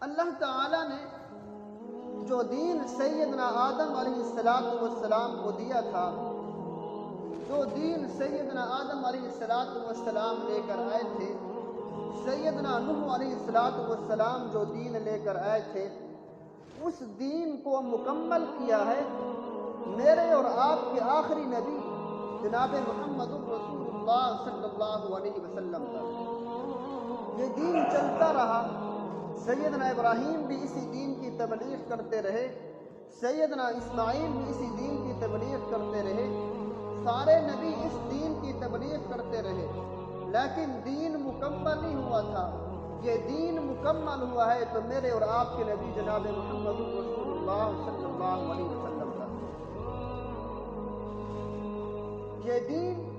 اللہ تعالیٰ نے جو دین سیدنا آدم علیہ السلام کو دیا تھا، جو دین سیدنا آدم علیہ السلام لے کر آئے تھے، سیدنا نوح علیہ السلام جو دین لے کر آئے تھے، اس دین کو مکمل کیا ہے میرے اور آپ کے آخری نبی جناب محمد رسول اللہ صلی اللہ علیہ وسلم کا۔ یہ دین چلتا رہا، سیدنا ابراہیم بھی اسی دین کی تبلیغ کرتے رہے، سیدنا اسماعیل بھی اسی دین کی تبلیغ کرتے رہے، سارے نبی اس دین کی تبلیغ کرتے رہے، لیکن دین مکمل نہیں ہوا تھا۔ یہ دین مکمل ہوا ہے تو میرے اور آپ کے نبی جناب محمد رسول اللہ صلی اللہ علیہ وسلم کا۔ یہ دین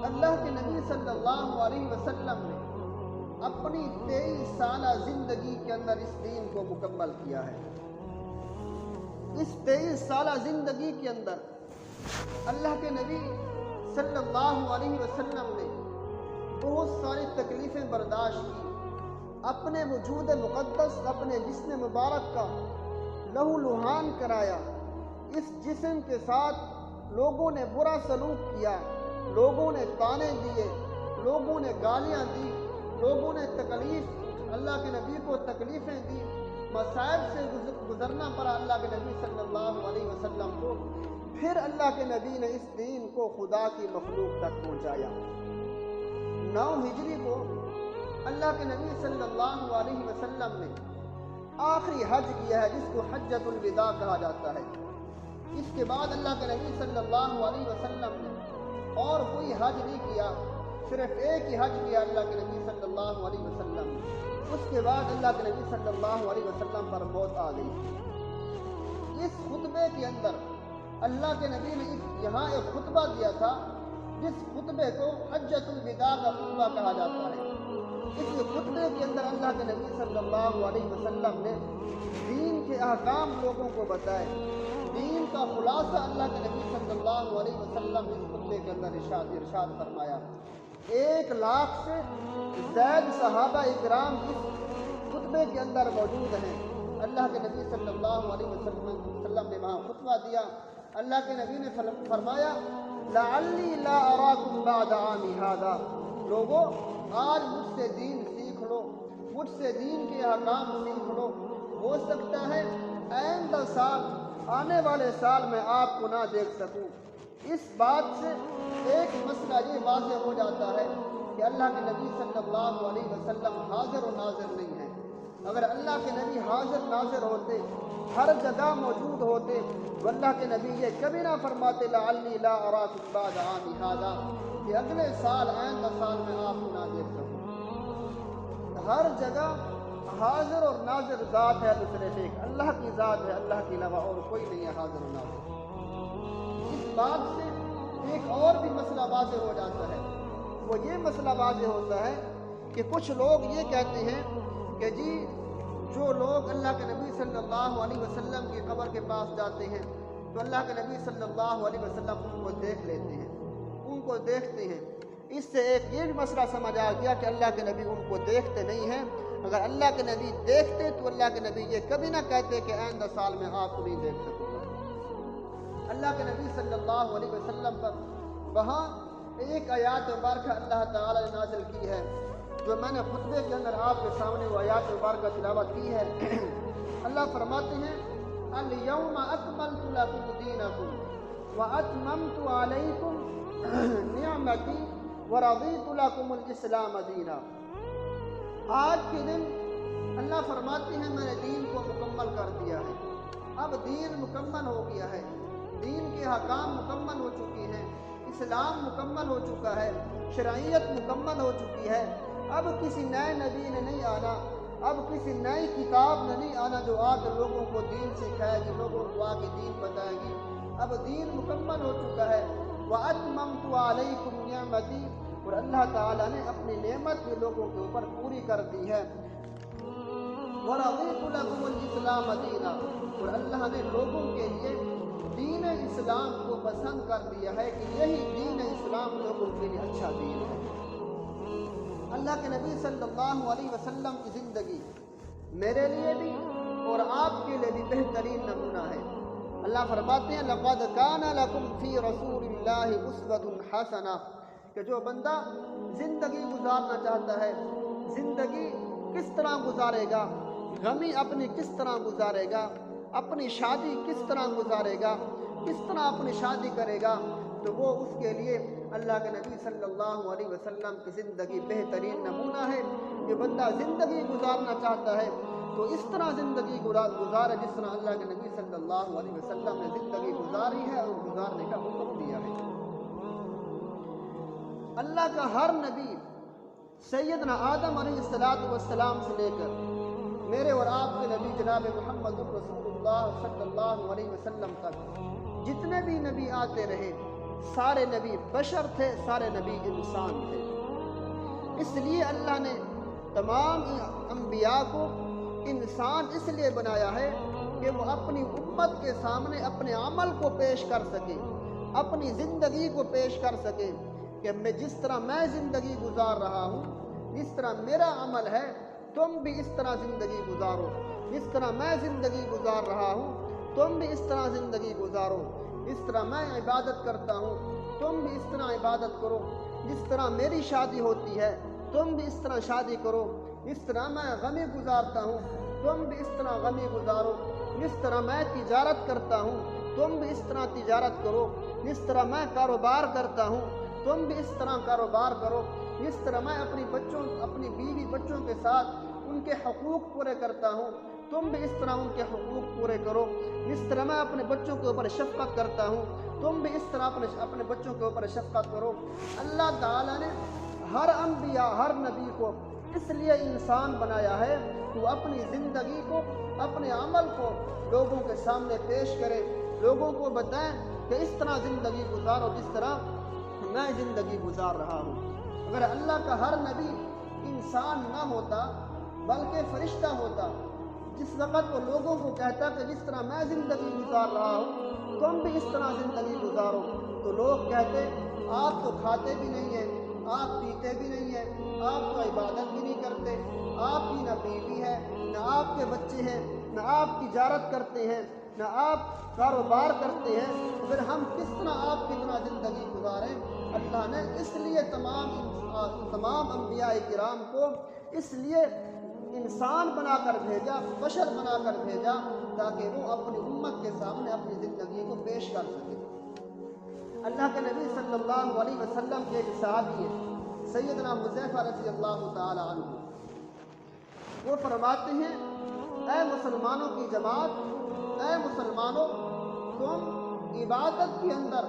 اللہ کے نبی صلی اللہ علیہ وسلم نے اپنی 23 سالہ زندگی کے اندر اس دین کو مکمل کیا ہے۔ اس 23 سالہ زندگی کے اندر اللہ کے نبی صلی اللہ علیہ وسلم نے بہت ساری تکلیفیں برداشت کی، اپنے وجود مقدس، اپنے جسم مبارک کا لہو لہان کرایا۔ اس جسم کے ساتھ لوگوں نے برا سلوک کیا، لوگوں نے طعنے دیے، لوگوں نے گالیاں دی، لوگوں نے تکلیف، اللہ کے نبی کو تکلیفیں دی، مصائب سے گزرنا پڑا اللہ کے نبی صلی اللہ علیہ وسلم کو۔ پھر اللہ کے نبی نے اس دین کو خدا کی مخلوق تک پہنچایا۔ 9 ہجری کو اللہ کے نبی صلی اللہ علیہ وسلم نے آخری حج کیا ہے، جس کو حجۃ الوداع کہا جاتا ہے۔ اس کے بعد اللہ کے نبی صلی اللہ علیہ وسلم نے اور کوئی حج نہیں کیا، صرف ایک ہی حج کیا اللہ کے نبی صلی اللہ علیہ وسلم نے۔ اس کے بعد اللہ کے نبی صلی اللہ علیہ وسلم پر موت آ گئی۔ اس خطبے کے اندر اللہ کے نبی نے یہاں ایک خطبہ دیا تھا، جس خطبے کو حجۃ الوداع کا خطبہ کہا جاتا ہے۔ اس خطبے کے اندر اللہ کے نبی صلی اللہ علیہ وسلم نے دین کے احکام لوگوں کو بتائے، دین کا خلاصہ اللہ کے نبی صلی اللہ علیہ وسلم اس خطبے کے اندر ارشاد فرمایا۔ 1 لاکھ سے زائد صحابہ اکرام اس خطبے کے اندر موجود ہیں۔ اللہ کے نبی صلی اللہ علیہ وسلم نے وہاں خطبہ دیا۔ اللہ کے نبی نے فرمایا، لعلی لا اراکم بعد عامی ھذا، لوگوں آج مجھ سے دین سیکھ لو، مجھ سے دین کے احکام سیکھ لو، ہو سکتا ہے آئندہ سال، آنے والے سال میں آپ کو نہ دیکھ سکوں۔ اس بات سے ایک مسئلہ یہ واضح ہو جاتا ہے کہ اللہ کے نبی صلی اللہ علیہ وسلم حاضر و ناظر نہیں ہے۔ اگر اللہ کے نبی حاضر ناظر ہوتے، ہر جگہ موجود ہوتے، تو اللہ کے نبی یہ کبھی نہ فرماتے لعلی لا اراکم بعد عامی ھذا، کہ اگلے سال، آئندہ سال میں آپ کو نہ دیکھ سکوں۔ ہر جگہ حاضر اور ناظر ذات ہے تو صرف ایک اللہ کی ذات ہے، اللہ کے علاوہ اور کوئی نہیں ہے حاضر و ناظر۔ اس بات سے ایک اور بھی مسئلہ واضح ہو جاتا ہے، وہ یہ مسئلہ واضح ہوتا ہے کہ کچھ لوگ یہ کہتے ہیں کہ جی جو لوگ اللہ کے نبی صلی اللہ علیہ وسلم کی قبر کے پاس جاتے ہیں تو اللہ کے نبی صلی اللہ علیہ وسلم ان کو دیکھ لیتے ہیں، ان کو دیکھتے ہیں۔ اس سے ایک یہ بھی مسئلہ سمجھ آ گیا کہ اللہ کے نبی ان کو دیکھتے نہیں ہیں۔ اگر اللہ کے نبی دیکھتے تو اللہ کے نبی یہ کبھی نہ کہتے کہ آئندہ سال میں آپ کو نہیں دیکھ سکوں گا۔ اللہ کے نبی صلی اللہ علیہ وسلم پر وہاں ایک آیات مبارکہ اللہ تعالی نے نازل کی ہے، جو میں نے خطبے کے اندر آپ کے سامنے وہ آیات مبارکہ تلاوت کی ہے۔ اللہ فرماتے ہیں، الیوم اکملت لکم دینکم واتممت علیکم نعمتی ورضیت لکم الاسلام دینا۔ آج کے دن اللہ فرماتے ہیں میں نے دین کو مکمل کر دیا ہے، اب دین مکمل ہو گیا ہے، دین کے احکام مکمل ہو چکے ہیں، اسلام مکمل ہو چکا ہے، شرعیت مکمل ہو چکی ہے۔ اب کسی نئے نبی نے نہیں آنا، اب کسی نئی کتاب نے نہیں آنا جو آ کر لوگوں کو دین سکھائے گی، لوگوں کو آ کے دین بتائے گی۔ اب دین مکمل ہو چکا ہے۔ وَأَتْمَمْتُ عَلَيْكُمْ نِعْمَتِي، اور اللہ تعالیٰ نے اپنی نعمت بھی لوگوں کے اوپر پوری کر دی ہے۔ وَرَضِيتُ لَكُمُ الْإِسْلَامَ دِينًا، اور اللہ نے لوگوں کے لیے دین اسلام کو پسند کر دیا ہے کہ یہی دین اسلام لوگوں کے لیے اچھا دین ہے۔ اللہ کے نبی صلی اللہ علیہ وسلم کی زندگی میرے لیے بھی اور آپ کے لیے بھی بہترین نمونہ ہے۔ اللہ فرماتے ہیں لقد کان لکم فی رسول اللہ اسوۃ حسنہ، کہ جو بندہ زندگی گزارنا چاہتا ہے، زندگی کس طرح گزارے گا، غمی اپنی کس طرح گزارے گا، اپنی شادی کس طرح گزارے گا، کس طرح اپنی شادی کرے گا، تو وہ اس کے لیے اللہ کے نبی صلی اللہ علیہ وسلم کی زندگی بہترین نمونہ ہے۔ کہ بندہ زندگی گزارنا چاہتا ہے تو اس طرح زندگی گزارے جس طرح اللہ کے نبی صلی اللہ علیہ وسلم نے زندگی گزاری ہے اور گزارنے کا حکم دیا ہے۔ اللہ کا ہر نبی سیدنا آدم علیہ السلام سے لے کر میرے اور آپ کے نبی جناب محمد رسول اللہ صلی اللہ علیہ وسلم تک جتنے بھی نبی آتے رہے، سارے نبی بشر تھے، سارے نبی انسان تھے۔ اس لیے اللہ نے تمام انبیاء کو انسان اس لیے بنایا ہے کہ وہ اپنی امت کے سامنے اپنے عمل کو پیش کر سکے، اپنی زندگی کو پیش کر سکے کہ جس طرح میں زندگی گزار رہا ہوں، جس طرح میرا عمل ہے، تم بھی اس طرح زندگی گزارو، جس طرح میں زندگی گزار رہا ہوں تم بھی اس طرح زندگی گزارو، اس طرح میں عبادت کرتا ہوں تم بھی اس طرح عبادت کرو، جس طرح میری شادی ہوتی ہے تم بھی اس طرح شادی کرو، اس طرح میں غمی گزارتا ہوں تم بھی اس طرح غمی گزارو، جس طرح میں تجارت کرتا ہوں تم بھی اس طرح تجارت کرو، جس طرح میں کاروبار کرتا ہوں تم بھی اس طرح کاروبار کرو، جس طرح میں اپنی بیوی بچوں کے ساتھ ان کے حقوق پورے کرتا ہوں تم بھی اس طرح ان کے حقوق پورے کرو، جس طرح میں اپنے بچوں کے اوپر شفقت کرتا ہوں تم بھی اس طرح اپنے بچوں کے اوپر شفقت کرو۔ اللہ تعالیٰ نے ہر انبیاء، ہر نبی کو اس لیے انسان بنایا ہے کہ وہ اپنی زندگی کو، اپنے عمل کو لوگوں کے سامنے پیش کرے، لوگوں کو بتائیں کہ اس طرح زندگی گزارو جس طرح میں زندگی گزار رہا ہوں۔ اگر اللہ کا ہر نبی انسان نہ ہوتا بلکہ فرشتہ ہوتا، جس وقت وہ لوگوں کو کہتا کہ جس طرح میں زندگی گزار رہا ہوں تم بھی اس طرح زندگی گزارو، تو لوگ کہتے آپ تو کھاتے بھی نہیں ہیں، آپ پیتے بھی نہیں ہیں، آپ تو عبادت بھی نہیں کرتے، آپ کی نہ بیوی ہے، نہ آپ کے بچے ہیں، نہ آپ تجارت کرتے ہیں، نہ آپ کاروبار کرتے ہیں، پھر ہم کس طرح آپ کی طرح زندگی گزاریں۔ اللہ نے اس لیے تمام انبیاء کرام کو اس لیے انسان بنا کر بھیجا، بشر بنا کر بھیجا، تاکہ وہ اپنی امت کے سامنے اپنی زندگی کو پیش کر سکے۔ اللہ کے نبی صلی اللہ علیہ وسلم کے ایک صحابی ہے سیدنا حذیفہ رضی اللہ تعالی عنہ، وہ فرماتے ہیں اے مسلمانوں کی جماعت، اے مسلمانوں، تم عبادت کے اندر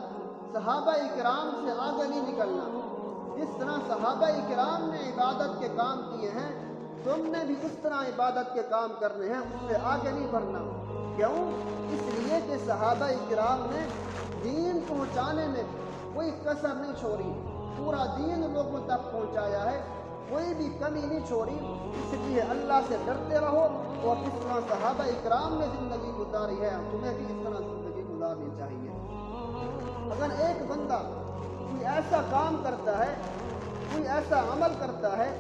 صحابہ کرام سے آگے نہیں نکلنا، جس طرح صحابہ کرام نے عبادت کے کام کیے ہیں تم نے بھی اس طرح عبادت کے کام کرنے ہیں، اس سے آگے نہیں بڑھنا۔ کیوں؟ اس لیے کہ صحابہ کرام نے دین پہنچانے میں کوئی کسر نہیں چھوڑی، پورا دین لوگوں تک پہنچایا ہے، کوئی بھی کمی نہیں چھوڑی۔ اس لیے اللہ سے ڈرتے رہو، اور جس طرح صحابہ کرام نے زندگی گزاری ہے تمہیں بھی اس طرح زندگی گزارنی چاہیے۔ اگر ایک بندہ کوئی ایسا کام کرتا ہے، کوئی ایسا عمل کرتا ہے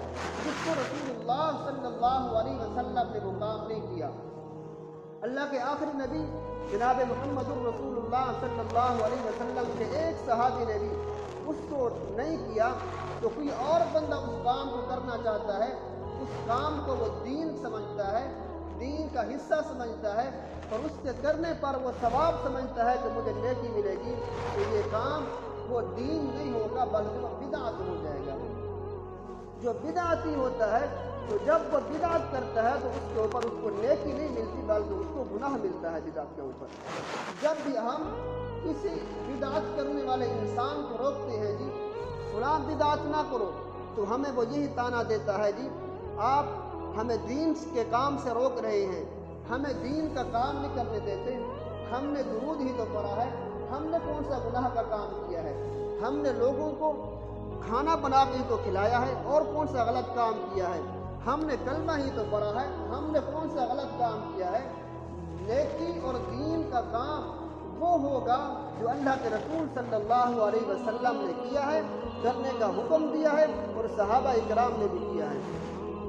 جس کو رسول اللہ صلی اللہ علیہ وسلم نے وہ کام نہیں کیا، اللہ کے آخری نبی جناب محمد رسول اللہ صلی اللہ علیہ وسلم کے ایک صحابی نے بھی اس کو نہیں کیا، تو کوئی اور بندہ اس کام کو کرنا چاہتا ہے، اس کام کو وہ دین سمجھتا ہے، دین کا حصہ سمجھتا ہے، اور اس کے کرنے پر وہ ثواب سمجھتا ہے کہ مجھے نیکی ملے گی، تو یہ کام وہ دین نہیں ہوگا بلکہ وہ بدعت ہو جائے گا۔ جو بدعتی ہوتا ہے تو جب وہ بدعت کرتا ہے تو اس کے اوپر اس کو نیکی نہیں ملتی بلکہ اس کو گناہ ملتا ہے بدعت کے اوپر۔ جب بھی ہم کسی بدعت کرنے والے انسان کو روکتے ہیں جی فلاں بدعت نہ کرو، تو ہمیں وہ یہی طعنہ دیتا ہے جی آپ ہمیں دین کے کام سے روک رہے ہیں، ہمیں دین کا کام نہیں کرنے دیتے، ہم نے درود ہی تو پڑھا ہے، ہم نے کون سا گناہ کا کام کیا ہے، ہم نے لوگوں کو کھانا بنا کے ہی تو کھلایا ہے، اور کون سا غلط کام کیا ہے، ہم نے کلمہ ہی تو پڑھا ہے، ہم نے کون سا غلط کام کیا ہے۔ نیکی اور دین کا کام وہ ہوگا جو اللہ کے رسول صلی اللہ علیہ وسلم نے کیا ہے، کرنے کا حکم دیا ہے، اور صحابہ کرام نے بھی کیا ہے۔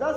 10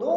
2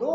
2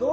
2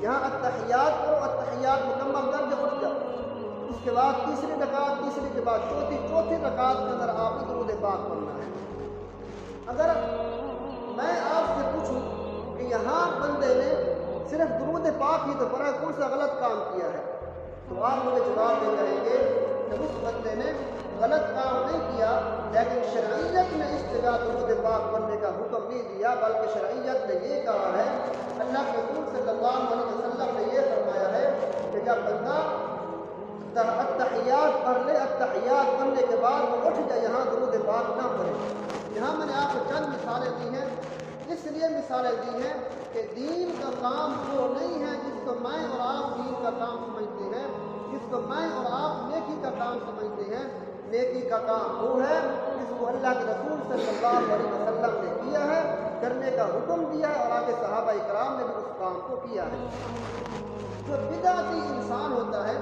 یہاں التحیات کرو، التحیات مکمل کر کے اٹھ جاؤ، اس کے بعد تیسری رکعت، تیسری کے بعد چوتھی رکعت کے اندر آپ کو درود پاک پڑھنا ہے۔ اگر میں آپ سے پوچھوں کہ یہاں بندے نے صرف درود پاک ہی تو پڑھا، کون سا غلط کام کیا ہے، تو آپ مجھے جواب دے کہیں گے کہ اس بندے نے غلط کام نہیں کیا، لیکن شرعیت نے اس جگہ درود پاک پڑھنے کا حکم نہیں دیا، بلکہ شرعیت نے یہ کہا ہے، اللہ کے رسول صلی اللہ علیہ وسلم نے یہ فرمایا ہے کہ جب بندہ التحیات پڑھ لے، التحیات پڑھنے کے بعد وہ اٹھ جائے، یہاں درود پاک نہ پڑھے۔ یہاں میں نے آپ کو چند مثالیں دی ہیں، اس لیے مثالیں دی ہیں کہ دین کا کام وہ نہیں ہے جس کو میں اور آپ دین کا کام سمجھتے ہیں، جس کو میں اور آپ نیکی کا کام سمجھتے ہیں۔ نیکی کا کام وہ ہے جس کو اللہ کے رسول صلی اللہ علیہ وسلم نے کیا ہے، کرنے کا حکم دیا ہے، اور آگے صحابہ اکرام نے بھی اس کام کو کیا ہے۔ جو بدعتی انسان ہوتا ہے،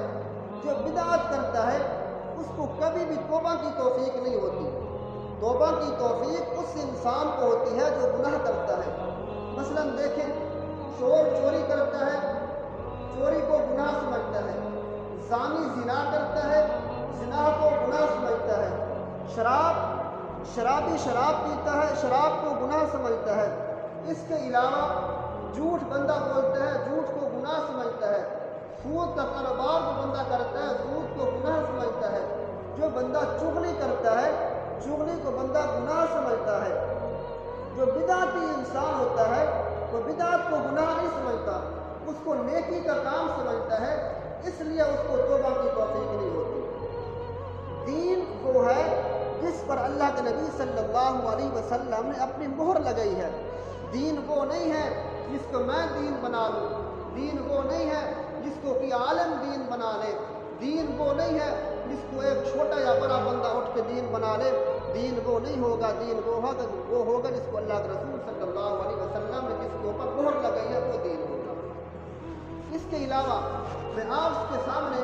جو بدعت کرتا ہے، اس کو کبھی بھی توبہ کی توفیق نہیں ہوتی۔ توبہ کی توفیق اس انسان کو ہوتی ہے جو گناہ کرتا ہے۔ مثلا دیکھیں، چور چوری کرتا ہے، چوری کو گناہ سمجھتا ہے، زانی زنا کرتا ہے، زنا کو گناہ سمجھتا ہے، شرابی شراب پیتا ہے، شراب کو گناہ سمجھتا ہے۔ اس کے علاوہ جھوٹ بندہ بولتا ہے، جھوٹ کو گناہ سمجھتا ہے، سود کا کاروبار جو بندہ کرتا ہے، سود کو گناہ سمجھتا ہے۔ جو بندہ چغلی کرتا ہے، چغلی کو بندہ گناہ سمجھتا ہے۔ جو بدعتی انسان ہوتا ہے وہ بدعت کو گناہ نہیں سمجھتا، اس کو نیکی کا کام سمجھتا ہے، اس لیے اس کو توبہ کی توفیق نہیں ہوتی۔ دین وہ ہے جس پر اللہ کے نبی صلی اللہ علیہ وسلم نے اپنی مہر لگائی ہے۔ دین وہ نہیں ہے جس کو میں دین بنا لوں، دین وہ نہیں ہے جس کو کہ عالم دین بنا لے، دین وہ نہیں ہے جس کو ایک چھوٹا یا بڑا بندہ اٹھ کے دین بنا لے۔ دین وہ نہیں ہوگا، دین وہ ہوگا جس کو اللہ کے رسول صلی اللہ علیہ وسلم نے جس کے اوپر مہر لگائی ہے، وہ دین ہوگا۔ اس کے علاوہ میں آپ کے سامنے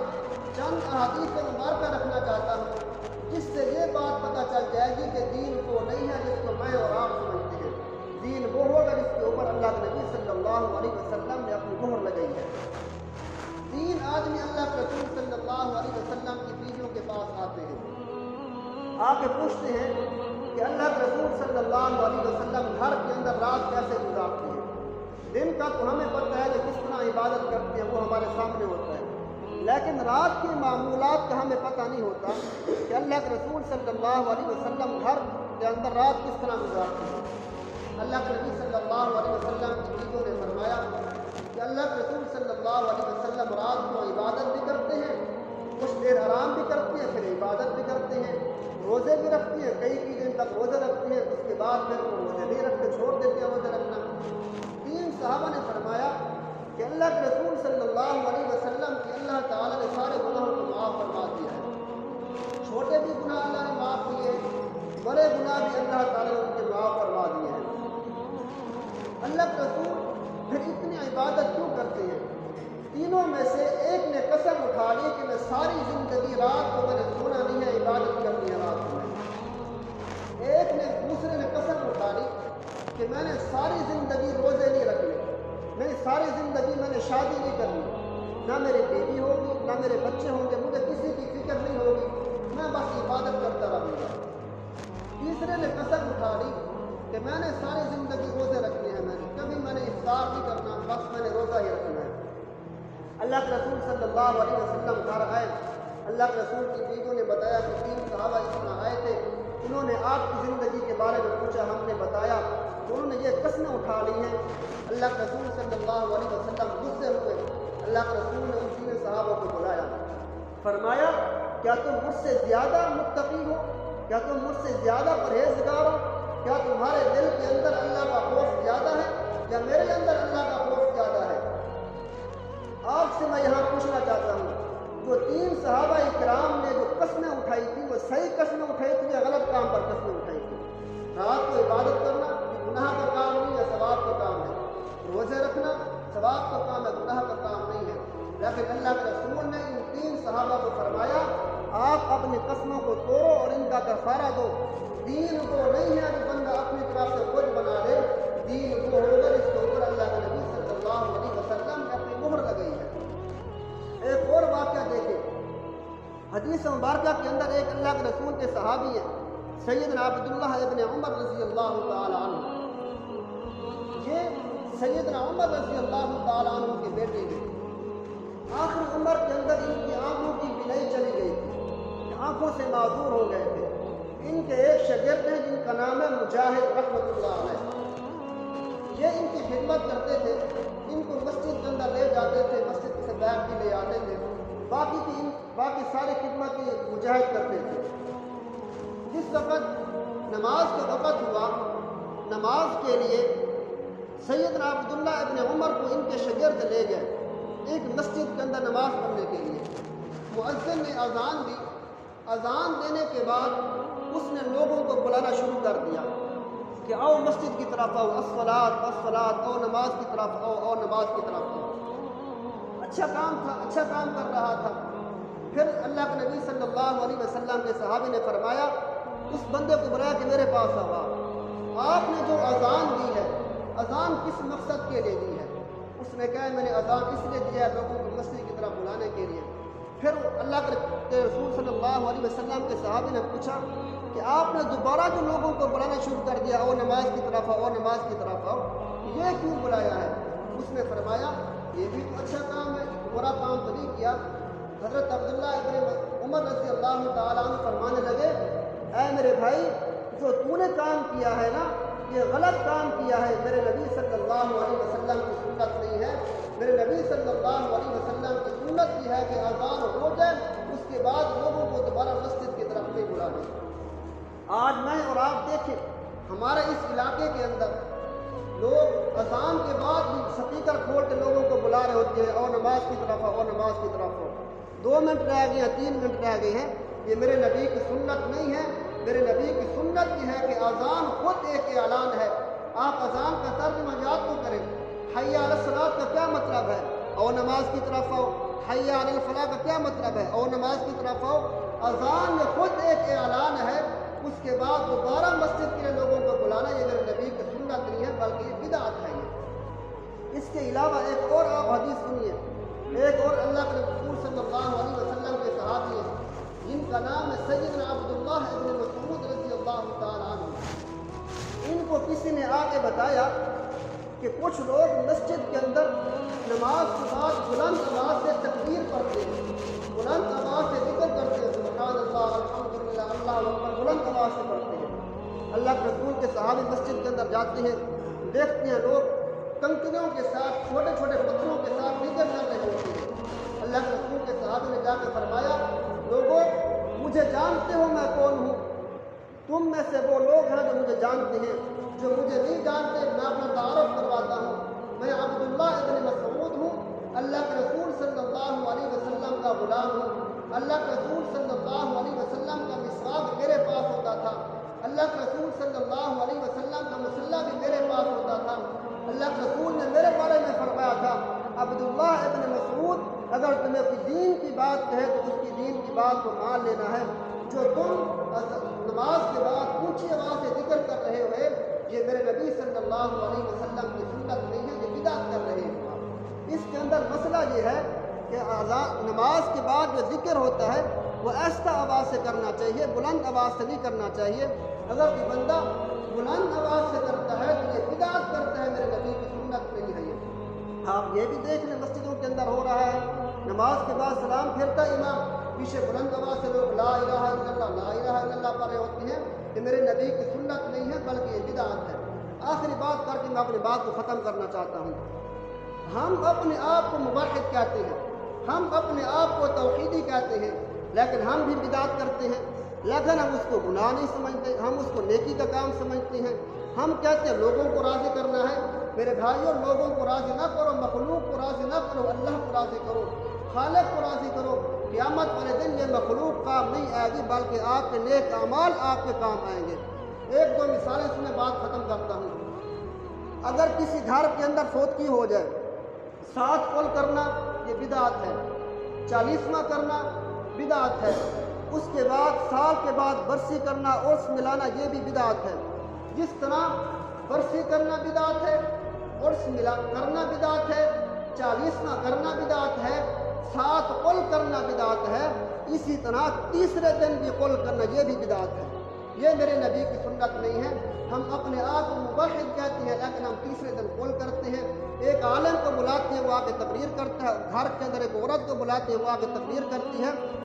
چند احادیث مبارکہ رکھنا چاہتا ہوں، جس سے یہ بات پتہ چل جائے گی کہ دین وہ نہیں ہے جس کو میں اور آپ سمجھتے ہیں۔ دین وہ ہوگا جس کے اوپر اللہ کے نبی صلی اللہ علیہ وسلم نے اپنی مہر لگائی ہے۔ تین آدمی اللہ کے رسول صلی اللہ علیہ وسلم کی بیویوں کے پاس آتے ہیں، آ کے پوچھتے ہیں کہ اللہ کے رسول صلی اللہ علیہ وسلم گھر کے اندر رات کیسے گزارتے ہیں؟ دن کا تو ہمیں پتہ ہے کہ کس طرح عبادت کرتے ہیں، وہ ہمارے سامنے ہوتا ہے، لیکن رات کے معمولات کا ہمیں پتہ نہیں ہوتا کہ اللہ کے رسول صلی اللہ علیہ وسلم گھر کے اندر رات کس طرح گزارتے ہیں۔ اللہ کے نبی صلی اللہ علیہ وسلم کی بیویوں نے فرمایا کہ اللہ کے رسول صلی اللہ علیہ وسلم رات کو عبادت بھی کرتے ہیں، کچھ دیر آرام بھی کرتے ہیں، پھر عبادت بھی کرتے ہیں، روزے بھی رکھتے ہیں، کئی دن تک روزے رکھتے ہیں، اس کے بعد پھر وہ روزے نہیں رکھتے، چھوڑ دیتے ہیں روزے رکھنا۔ تین صحابہ نے فرمایا کہ اللہ کے رسول صلی اللہ علیہ وسلم کی اللہ تعالیٰ نے سارے گناہوں کو معاف فرما دیا ہے، چھوٹے بھی گناہ اللہ نے معاف کیے، بڑے گناہ بھی اللہ تعالیٰ نے ان کے معاف فرما دیے ہیں۔ اللہ کے رسول پھر اتنی عبادت کیوں کرتے ہیں؟ تینوں میں سے ایک نے قسم اٹھا لی کہ میں ساری زندگی رات کو میں نے سونا نہیں ہے، عبادت کرنی ہے رات کو میں۔ ایک نے دوسرے نے قسم اٹھا لی کہ میں نے ساری زندگی روزے نہیں رکھنے، میں ساری زندگی میں نے شادی نہیں کرنی، نہ میری بیوی ہوگی نہ میرے بچے ہوں گے، مجھے کسی کی فکر نہیں ہوگی، میں بس عبادت کرتا رہوں گا۔ تیسرے نے قسم اٹھا لی کہ میں نے ساری زندگی روزے رکھنے ہیں، کبھی میں نے افطار نہیں کرنا، بس میں نے روزہ ہی رکھنا ہے۔ اللہ کے رسول صلی اللہ علیہ وسلم گھر آئے، اللہ کے رسول کی بیویوں نے بتایا کہ تین صحابہ اس طرح آئے تھے، انہوں نے آپ کی زندگی کے بارے میں پوچھا، ہم نے بتایا، تو انہوں نے یہ قسمیں اٹھا لی ہیں۔ اللہ کے رسول صلی اللہ علیہ وسلم غصے ہوئے، اللہ کے رسول نے ان تین صحابوں کو بلایا، فرمایا کیا تم مجھ سے زیادہ متقی ہو؟ کیا تم مجھ سے زیادہ پرہیزگار ہو؟ کیا تمہارے دل کے اندر اللہ کا خوف زیادہ ہے یا میرے اندر اللہ کا خوف زیادہ ہے؟ آپ سے میں یہاں پوچھنا چاہتا ہوں، جو تین صحابہ اکرام نے جو قسمیں اٹھائی تھی وہ صحیح قسمیں اٹھائی تھی یا غلط کام پر قسمیں اٹھائی تھی؟ رات کو عبادت کرنا یہ گناہ کا کام نہیں ہے، ثواب کا کام ہے، روزے رکھنا ثواب کا کام ہے، گناہ کا کام نہیں ہے۔ لیکن اللہ کے رسول نے ان تین صحابہ کو فرمایا آپ اپنی قسموں کو توڑو اور ان کا کفارہ دو۔ دین وہ نہیں ہے جو بندہ اپنی طرف سے خود بنا لے، دین وہ ہوگا جس کے اوپر اللہ کے نبی صلی اللہ علیہ وسلم نے اپنی واقعہ دیکھیں، حدیث مبارکہ کے اندر ایک اللہ کے رسول کے صحابی ہیں سیدنا عبداللہ ابن عمر رضی اللہ تعالی عنہ۔ یہ سیدنا عمر رضی اللہ تعالی عنہ کے بیٹے ہیں۔ آخر عمر کے اندر ان کی آنکھوں کی بینائی چلی گئی تھی، آنکھوں سے معذور ہو گئے تھے۔ ان کے ایک شاگرد ہیں جن کا نام ہے مجاہد رحمۃ اللہ علیہ، یہ ان کی خدمت کرتے تھے، ان کو مسجد کے اندر لے جاتے تھے، مسجد سے بیٹھ کے لے آتے تھے، باقی ساری خدمت مجاہد کرتے تھے۔ جس وقت نماز کا وقت ہوا، نماز کے لیے سیدنا عبداللہ ابن عمر کو ان کے شاگرد لے گئے ایک مسجد کے اندر نماز پڑھنے کے لیے۔ مؤذن نے اذان دی، اذان دینے کے بعد اس نے لوگوں کو بلانا شروع کر دیا کہ آؤ مسجد کی طرف آؤ، الصلاۃ الصلاۃ، آؤ نماز کی طرف آؤ، آؤ نماز کی طرف آؤ۔ اچھا کام تھا، اچھا کام کر رہا تھا۔ پھر اللہ کے نبی صلی اللہ علیہ وسلم کے صحابی نے فرمایا، اس بندے کو بلایا کہ میرے پاس آؤ، آپ نے جو اذان دی ہے، اذان کس مقصد کے لیے دی ہے؟ اس نے کہا میں نے اذان اس لیے دیا ہے لوگوں کو مسجد کی طرف بلانے کے لیے۔ پھر اللہ کے رسول صلی اللہ علیہ وسلم کے صحابی نے پوچھا کہ آپ نے دوبارہ جو لوگوں کو بلانا شروع کر دیا، او نماز کی طرف آؤ، او نماز کی طرف آؤ، یہ کیوں بلایا ہے؟ اس نے فرمایا یہ بھی تو اچھا کام ہے، برا کام تو نہیں کیا۔ حضرت عبداللہ ابن عمر رضی اللہ تعالیٰ عنہ فرمانے لگے، اے میرے بھائی، جو تو نے کام کیا ہے نا، یہ غلط کام کیا ہے، میرے نبی صلی اللہ علیہ وسلم کی سنت نہیں ہے۔ میرے نبی صلی اللہ علیہ وسلم کی سنت یہ ہے کہ اذان ہو جائے، اس کے بعد لوگوں کو دوبارہ مسجد کی طرف نہیں بلانا۔ آج میں اور آپ دیکھیں، ہمارے اس علاقے کے اندر لوگ اذان کے بعد بھی سپیکر کھول کے لوگوں کو بلا رہے ہوتے ہیں، اور نماز کی طرف آؤ، اور نماز کی طرف آؤ۔ 2 منٹ رہ گئے ہیں، 3 منٹ رہ گئے ہیں، یہ میرے نبی کی سنت نہیں ہے۔ میرے نبی کی سنت یہ ہے کہ اذان خود ایک اعلان ہے۔ آپ اذان کا ترجمہ یاد تو کریں، حی علی الصلاۃ کا کیا مطلب ہے؟ اور نماز کی طرف آؤ۔ حی علی الفلاح کا کیا مطلب ہے؟ اور نماز کی طرف آؤ۔ اذان یہ خود ایک اعلان ہے، اس کے بعد دوبارہ مسجد کے لیے لوگوں کو بلانا یہ میرے نبی کی سنت نہیں ہے، بلکہ یہ بدعت ہے۔ اس کے علاوہ ایک اور آپ حدیث سنیے، ایک اور اللہ کے رسول صلی اللہ علیہ وسلم کے صحابی ہیں جن کا نام ہے سیدنا عبداللہ ابن مسعود رضی اللہ تعالیٰ عنہ۔ ان کو کسی نے آ کے بتایا کہ کچھ لوگ مسجد کے اندر نماز کے بعد بلند آواز سے تکبیر پڑھتے ہیں، بلند آواز سے ذکر کرتے ہیں، سبحان اللہ، الحمدللہ، اللہ اکبر، بلند آواز سے پڑھتے ہیں۔ اللہ کے رسول کے صحابی مسجد کے اندر جاتے ہیں، دیکھتے ہیں لوگ کنکریوں کے ساتھ، چھوٹے چھوٹے پتھروں کے ساتھ ذکر کر رہے ہوتے ہیں۔ اللہ کے رسول کے صحابی نے جا کے فرمایا، لوگوں مجھے جانتے ہو میں کون ہوں؟ تم میں سے وہ لوگ ہیں جو مجھے جانتے ہیں، جو مجھے نہیں جانتے میں اپنا تعارف کرواتا ہوں، میں عبداللہ ابن مسعود ہوں، اللہ کے رسول صلی اللہ علیہ وسلم کا غلام ہوں۔ اللہ کے رسول صلی اللہ علیہ وسلم کا مسواک میرے پاس ہوتا تھا، اللہ کے رسول صلی اللہ علیہ وسلم کا مصلی بھی میرے پاس ہوتا تھا۔ اللہ کے رسول نے میرے بارے میں فرمایا تھا، عبداللہ ابن مسعود اگر تمہیں کوئی دین کی بات کہے تو اس کی دین کی بات کو مان لینا ہے۔ جو تم نماز کے بعد اونچی آواز سے ذکر کر رہے ہوئے، یہ میرے نبی صلی اللہ علیہ وسلم کی سنت نہیں ہے، یہ بدعت کر رہے ہیں۔ اس کے اندر مسئلہ یہ ہے کہ نماز کے بعد جو ذکر ہوتا ہے وہ ایسا آواز سے کرنا چاہیے، بلند آواز سے نہیں کرنا چاہیے۔ اگر کوئی بندہ بلند آواز سے کرتا ہے تو یہ بدعت کرتا ہے، میرے نبی کی سنت نہیں ہے یہ۔ آپ یہ بھی دیکھ لیں مسجدوں کے اندر ہو رہا ہے، نماز کے بعد سلام پھرتا امام، پیچھے بلند آواز سے لوگ لا الہ الا اللہ، لا الہ الا اللہ پڑھ رہے ہوتے ہیں، یہ میرے نبی کی سنت نہیں ہے، بلکہ یہ بدعت ہے۔ آخری بات کر کے میں اپنی بات کو ختم کرنا چاہتا ہوں۔ ہم اپنے آپ کو موحد کہتے ہیں، ہم اپنے آپ کو توحیدی کہتے ہیں، لیکن ہم بھی بدعت کرتے ہیں، لیکن ہم اس کو گناہ نہیں سمجھتے، ہم اس کو نیکی کا کام سمجھتے ہیں۔ ہم کہتے ہیں لوگوں کو راضی کرنا ہے، میرے بھائیوں لوگوں کو راضی نہ کرو، مخلوق کو راضی نہ کرو، اللہ کو راضی کرو، خالق کو راضی کرو۔ قیامت والے دن یہ مخلوق کام نہیں آئے گی، بلکہ آپ کے نیک اعمال آپ کے کام آئیں گے۔ 1-2 مثالیں سے میں بات ختم کرتا ہوں۔ اگر کسی گھر کے اندر فوتگی ہو جائے، 7 قول کرنا یہ بدعت ہے، 40واں کرنا بدعت ہے، اس کے بعد سال کے بعد برسی کرنا، عرس ملانا یہ بھی بدعت ہے۔ جس طرح برسی کرنا بدعت ہے، عرس کرنا بدعت ہے، 40واں کرنا بدعت ہے، 7 قل کرنا بدعت ہے، اسی طرح تیسرے دن بھی قل کرنا یہ بھی بدعت ہے۔ یہ میرے نبی کی سنت نہیں ہے۔ ہم اپنے آپ کو موحد کہتے ہیں لیکن ہم تیسرے دن قل کرتے ہیں۔ ایک عالم کو بلاتے ہیں وہ آگے تقریر کرتا ہے، گھر کے اندر ایک عورت کو بلاتے ہیں وہ آگے تقریر کرتی ہے۔